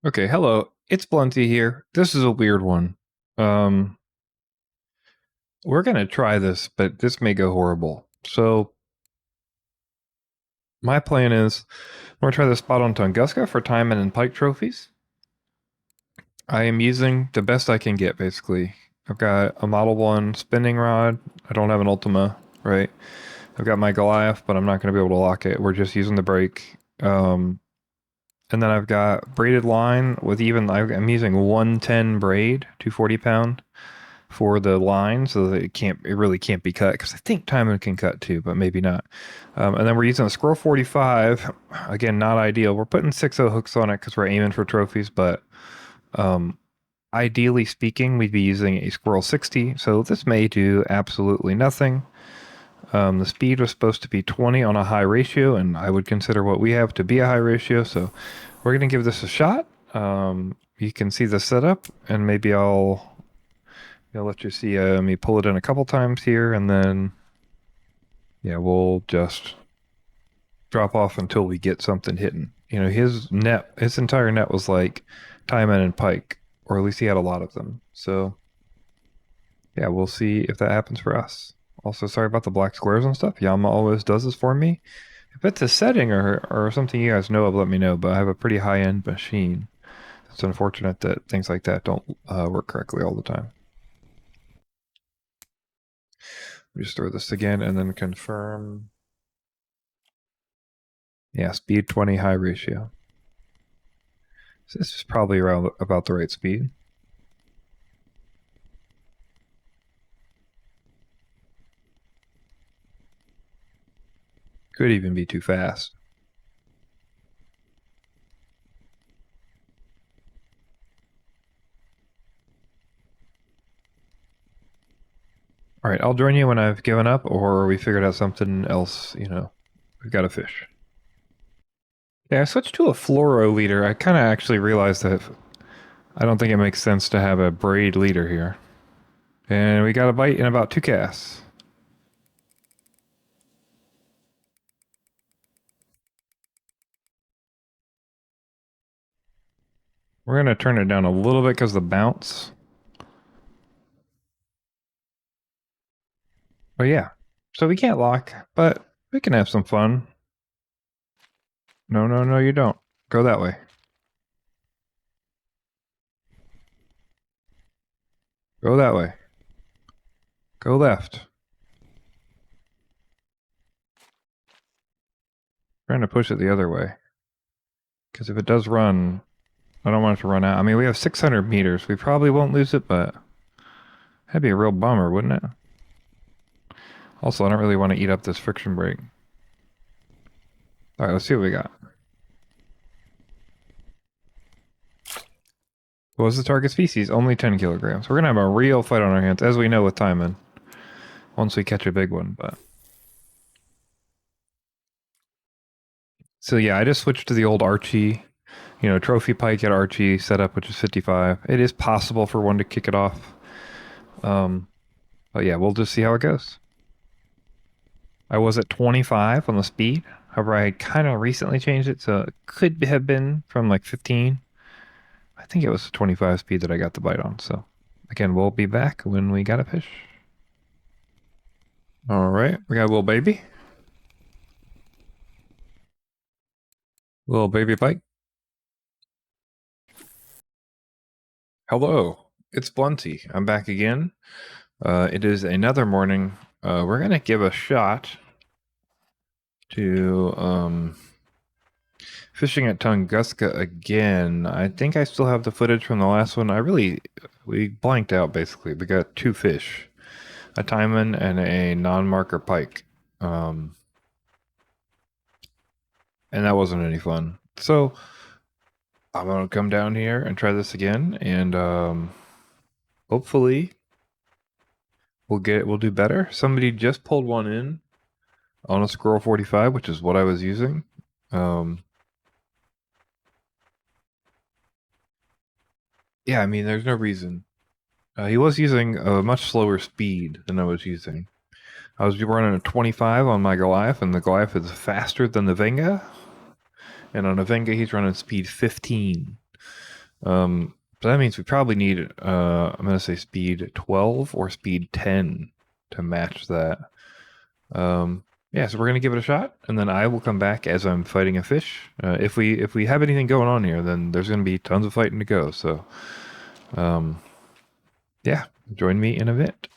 Okay, hello. It's Blunty here. This is a weird one. Um, we're gonna try this, but this may go horrible. So my plan is we're gonna try this spot on Tunguska for Taimen and Pike trophies. I am using the best I can get, basically. I've got a Model 1 spinning rod. I don't have an Ultima, right? I've got my Goliath, but I'm not gonna be able to lock it. We're just using the brake. And then I've got braided line with I'm using 110 braid, 240 pound for the line, so that it really can't be cut, because I think Timon can cut too, but maybe not. And then we're using a Squirrel 45. Again, not ideal. We're putting 6.0 hooks on it because we're aiming for trophies, but ideally speaking, we'd be using a Squirrel 60. So this may do absolutely nothing. The speed was supposed to be 20 on a high ratio, and I would consider what we have to be a high ratio. So we're going to give this a shot. You can see the setup, and maybe I'll let you see me pull it in a couple times here, and then we'll just drop off until we get something hitting. His entire net was like Taimen and Pike, or at least he had a lot of them. So yeah, we'll see if that happens for us. Also, sorry about the black squares and stuff. Yama always does this for me. If it's a setting or something you guys know of, let me know. But I have a pretty high-end machine. It's unfortunate that things like that don't work correctly all the time. We just throw this again and then confirm. Yeah, speed 20, high ratio. So this is probably around about the right speed. Could even be too fast. All right, I'll join you when I've given up or we figured out something else. We've got a fish. Yeah, I switched to a fluoro leader. I kind of actually realized that I don't think it makes sense to have a braid leader here. And we got a bite in about 2 casts. We're going to turn it down a little bit because of the bounce. But yeah, so we can't lock, but we can have some fun. No, you don't. Go that way. Go that way. Go left. Trying to push it the other way. Because if it does run, I don't want it to run out. I mean, we have 600 meters. We probably won't lose it, but that'd be a real bummer, wouldn't it? Also, I don't really want to eat up this friction brake. All right, let's see what we got. What was the target species? Only 10 kilograms. We're going to have a real fight on our hands, as we know with Taimen. Once we catch a big one, but... So yeah, I just switched to the old Archie, trophy pike at Archie setup, which is 55. It is possible for one to kick it off. But yeah, we'll just see how it goes. I was at 25 on the speed. However, I kind of recently changed it, so it could have been from like 15. I think it was 25 speed that I got the bite on. So again, we'll be back when we got a fish. All right, we got a little baby. Little baby pike. Hello, it's Blunty. I'm back again. It is another morning. We're gonna give a shot to fishing at Tunguska again. I think I still have the footage from the last one. We blanked out basically. We got 2 fish, a Taimen and a non-marker pike. And that wasn't any fun. So I'm gonna come down here and try this again, and hopefully we'll do better. Somebody just pulled one in on a Squirrel 45, which is what I was using. Yeah, I mean, there's no reason. He was using a much slower speed than I was using. I was running a 25 on my Goliath, and the Goliath is faster than the Venga. And on a Venga, he's running speed 15. So that means we probably need, I'm going to say speed 12 or speed 10 to match that. Yeah, so we're going to give it a shot, and then I will come back as I'm fighting a fish. If we have anything going on here, then there's going to be tons of fighting to go. So, yeah, join me in a bit.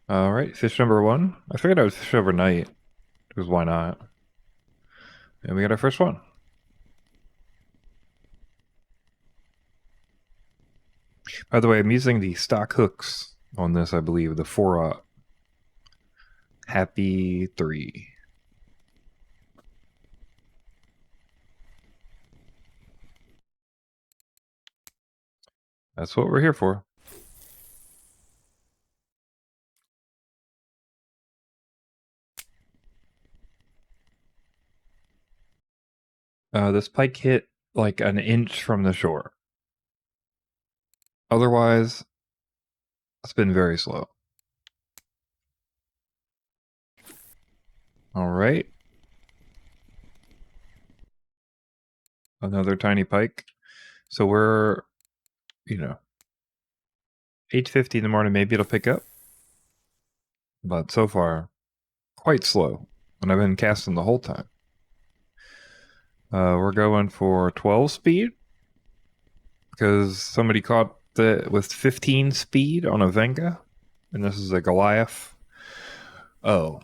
All right, fish number 1. I figured I would fish overnight, because why not? And we got our first one. By the way, I'm using the stock hooks on this, I believe, the 4 Happy 3. That's what we're here for. This pike hit like an inch from the shore. Otherwise, it's been very slow. All right. Another tiny pike. So we're, 8:50 in the morning. Maybe it'll pick up. But so far, quite slow. And I've been casting the whole time. We're going for 12 speed. Because somebody caught with 15 speed on a Venga. And this is a Goliath. Oh.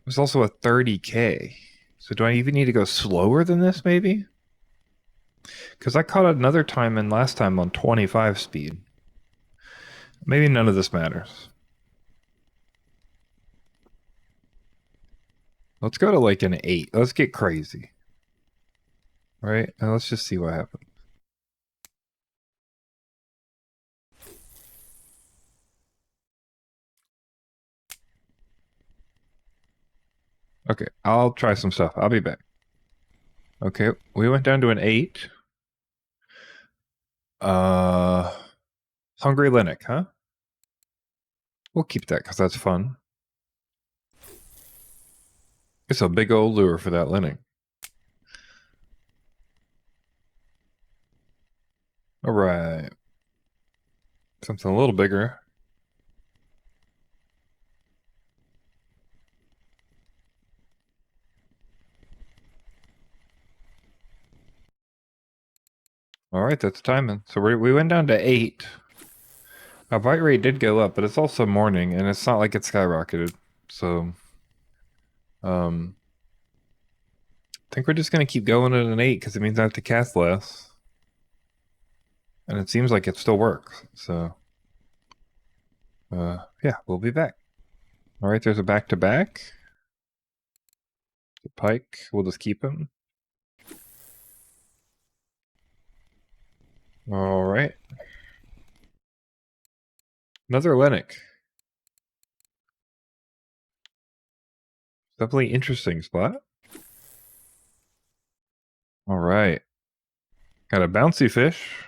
There's also a 30K. So do I even need to go slower than this, maybe? Because I caught another Taimen last time on 25 speed. Maybe none of this matters. Let's go to like an 8. Let's get crazy. All right, now let's just see what happens. Okay, I'll try some stuff. I'll be back. Okay, we went down to an 8. Hungry Linux, huh? We'll keep that because that's fun. It's a big old lure for that Linux. All right. Something a little bigger. All right, that's timing. So we went down to 8. Our bite rate did go up, but it's also morning, and it's not like it skyrocketed. So, I think we're just gonna keep going at an 8 because it means I have to cast less, and it seems like it still works. So, yeah, we'll be back. All right, there's a back-to-back. The pike, we'll just keep him. All right. Another Lennox. Definitely interesting spot. All right. Got a bouncy fish.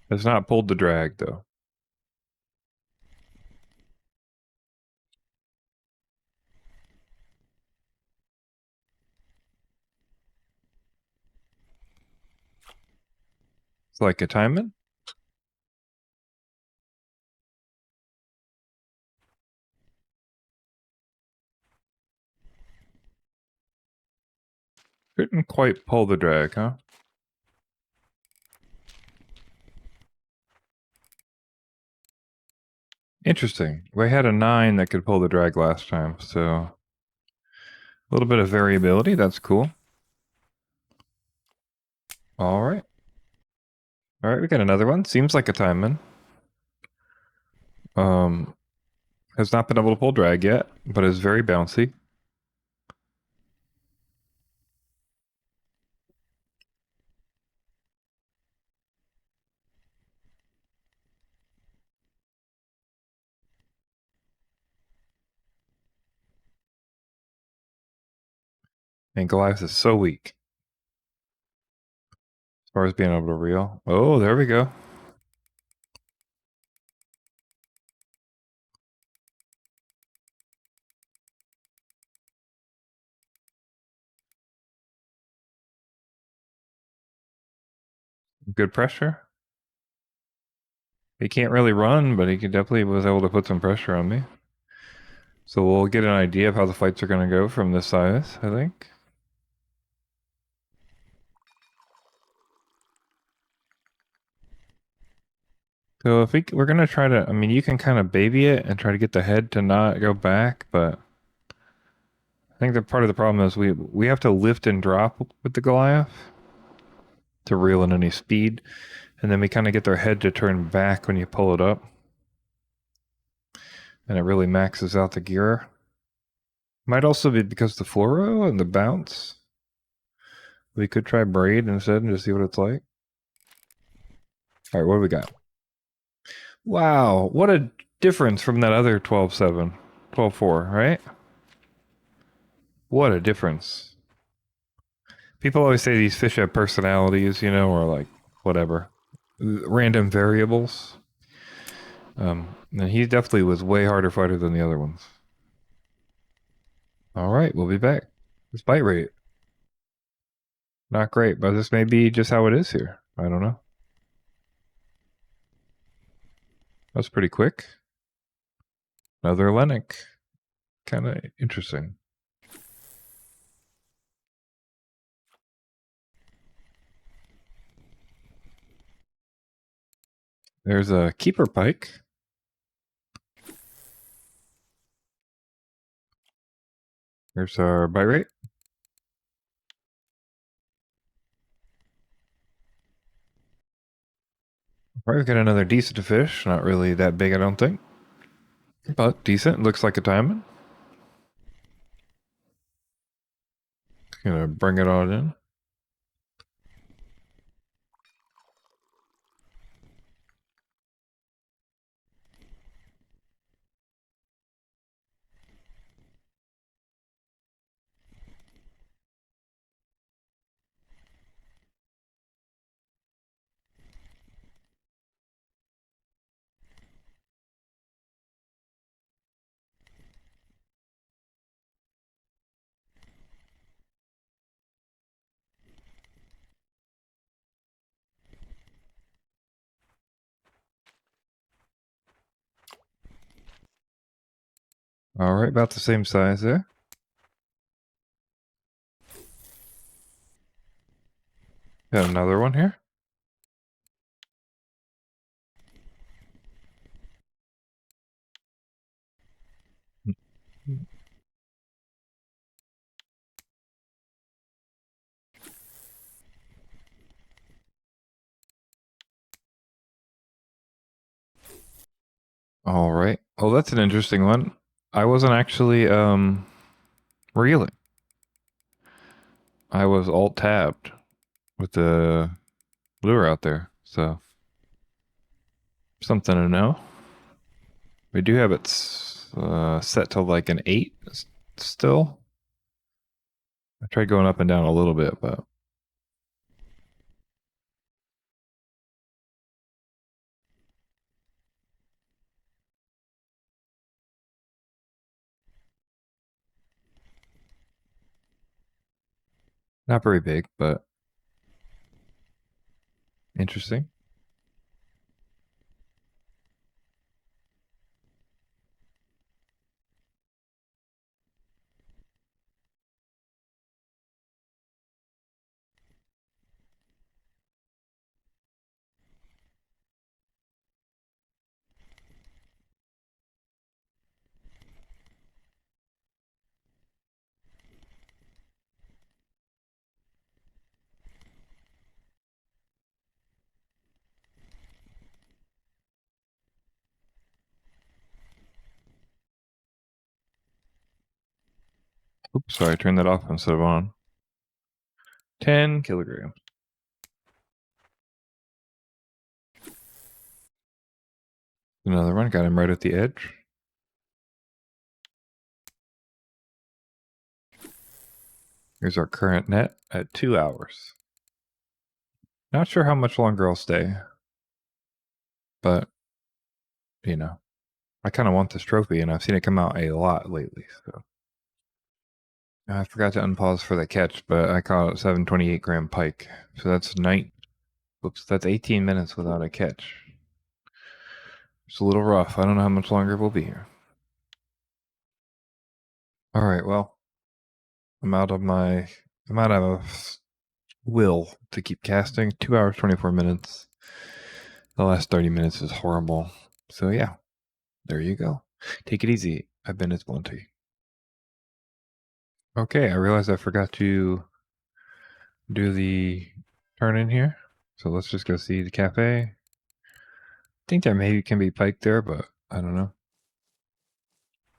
Has not pulled the drag, though. It's like a Taimen. Couldn't quite pull the drag, huh? Interesting. We had a 9 that could pull the drag last time, so a little bit of variability. That's cool. All right. All right, we got another one. Seems like a Taimen. Has not been able to pull drag yet, but is very bouncy. And Goliath is so weak as far as being able to reel. Oh, there we go. Good pressure. He can't really run, but he could definitely was able to put some pressure on me. So we'll get an idea of how the fights are going to go from this size, I think. So if we're going to try to, I mean, you can kind of baby it and try to get the head to not go back, but I think that part of the problem is we have to lift and drop with the Goliath to reel in any speed, and then we kind of get their head to turn back when you pull it up, and it really maxes out the gear. Might also be because the fluoro and the bounce. We could try braid instead and just see what it's like. All right, what do we got? Wow, what a difference from that other 12.7, 12.4, right? What a difference. People always say these fish have personalities, you know, or like whatever, random variables. And he definitely was way harder fighter than the other ones. All right, we'll be back. This bite rate, not great, but this may be just how it is here. I don't know. That's pretty quick. Another Lennox. Kind of interesting. There's a keeper pike. There's our bite rate. All right, we've got another decent fish. Not really that big, I don't think. But decent. Looks like a Taimen. Gonna bring it on in. All right, about the same size there. Got another one here. All right. Oh, that's an interesting one. I wasn't actually reeling. I was alt tabbed with the lure out there. So something to know. We do have it set to like an 8 still. I tried going up and down a little bit, but not very big, but interesting. Oops, sorry, I turned that off instead of on. 10 kilograms. Another one, got him right at the edge. Here's our current net at 2 hours. Not sure how much longer I'll stay, but you know, I kind of want this trophy, and I've seen it come out a lot lately. So I forgot to unpause for the catch, but I caught a 728 gram pike, so that's Whoops, that's 18 minutes without a catch. It's a little rough. I don't know how much longer we'll be here. All right, well, I'm out of will to keep casting. 2 hours, 24 minutes. The last 30 minutes is horrible. So yeah, there you go. Take it easy. I've been as Monty. Okay, I realized I forgot to do the turn in here. So let's just go see the cafe. I think there maybe can be pike there, but I don't know.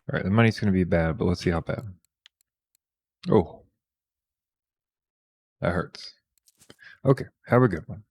All right, the money's going to be bad, but let's see how bad. Oh, that hurts. Okay, have a good one.